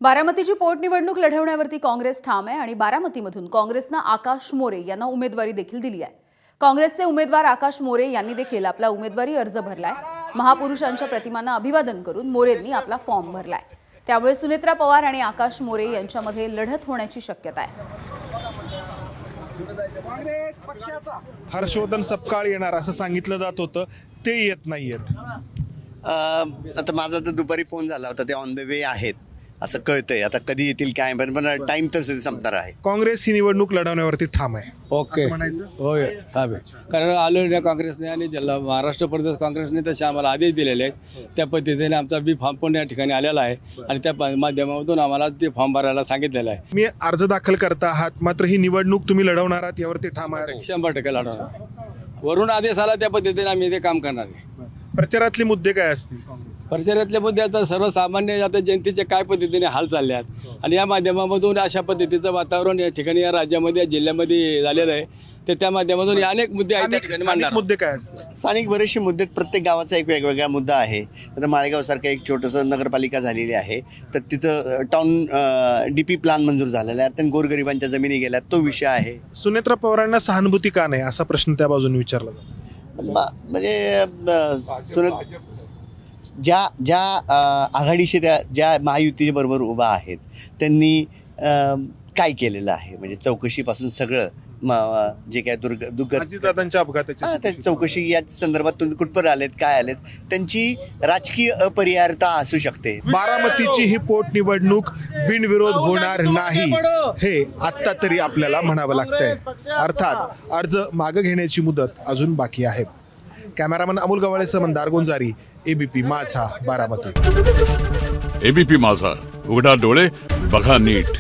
बारामतीची पोटनिवडणूक लढवण्यावरती काँग्रेस ठाम आहे आणि बारामतीमधून काँग्रेसनं आकाश मोरे यांना उमेदवारी देखील दिली आहे। काँग्रेसचे उमेदवार आकाश मोरे यांनी देखील आपला उमेदवारी अर्ज भरलाय। महापुरुषांच्या प्रतिमांना अभिवादन करून मोरेंनी आपला फॉर्म भरलाय। त्यामुळे सुनेत्रा पवार आणि आकाश मोरे यांच्यामध्ये लढत होण्याची शक्यता आहे। हर्षवर्धन सपकाळ येणार असं सांगितलं जात होतं, ते येत नाहीयेत। आता माझा तर दुपारी फोन झाला होता, ते ऑन द वे आहेत असं कळतंय। आता कधी येतील काय, पण टाइम तर संपणार आहे। काँग्रेस ही निवडणूक लढवण्यावरती ठाम आहे ओके, असं म्हणायचं? होय ठाम आहे। कारण ऑल इंडिया काँग्रेसने आणि जिल्हा महाराष्ट्र प्रदेश काँग्रेसने तसे आम्हाला आदेश दिलेले आहेत। त्या पद्धतीने आमचा बी फॉर्म पण या ठिकाणी आलेला आहे आणि त्या माध्यमातून आम्हाला ते फॉर्म भरायला सांगितलेलं आहे। मी अर्ज दाखल करता आहात, मात्र ही निवडणूक तुम्ही लढवणार आहात यावरती ठाम आहे? 100% लढवणार। वरून आदेश आला त्या पद्धतीने आम्ही ते काम करणार आहे। प्रचारातले मुद्दे काय असतील? परिसरातल्या मुद्दे आता सर्वसामान्य आता जनतेचे काय पद्धतीने हाल चालले आहेत आणि या माध्यमामधून अशा पद्धतीचं वातावरण या ठिकाणी या राज्यामध्ये या जिल्ह्यामध्ये झालेलं आहे। तर त्या माध्यमातून अनेक मुद्दे आहेत त्या ठिकाणी मांडणार। मुद्दे काय असतील? स्थानिक बरेचसे मुद्दे, प्रत्येक गावाचा एक वेगवेगळा मुद्दा आहे। आता माळेगावसारखं एक छोटंसं नगरपालिका झालेली आहे, तर तिथं टाउन DP प्लॅन मंजूर झालेला आहे, त्यांनी गोरगरिबांच्या जमिनी गेल्या, तो विषय आहे। सुनेत्रा पवारांना सहानुभूती का नाही असा प्रश्न त्या बाजूने विचारला जातो। म्हणजे ज्या आघाडीशी ज्या महायुतीच्या बरोबर उभा आहेत त्यांनी काय केलेलं आहे, म्हणजे चौकशीपासून सगळं जे काय अजितदादांच्या अपघाताची त्याची चौकशी या संदर्भात तुम्ही कुठपर्यंत आलेत, काय आलेत, त्यांची राजकीय अपरिहार्यता असू शकते। बारामतीची ही पोटनिवडणूक बिनविरोध होणार नाही हे आत्ता तरी आपल्याला म्हणावं लागतंय। अर्थात अर्ज मागे घेण्याची मुदत अजून बाकी आहे। कॅमेरामन अमोल गवाळेसह मंदार गोंजारी, ABP माझा, बारामती। ABP माझा, उघडा डोळे बघा नीट।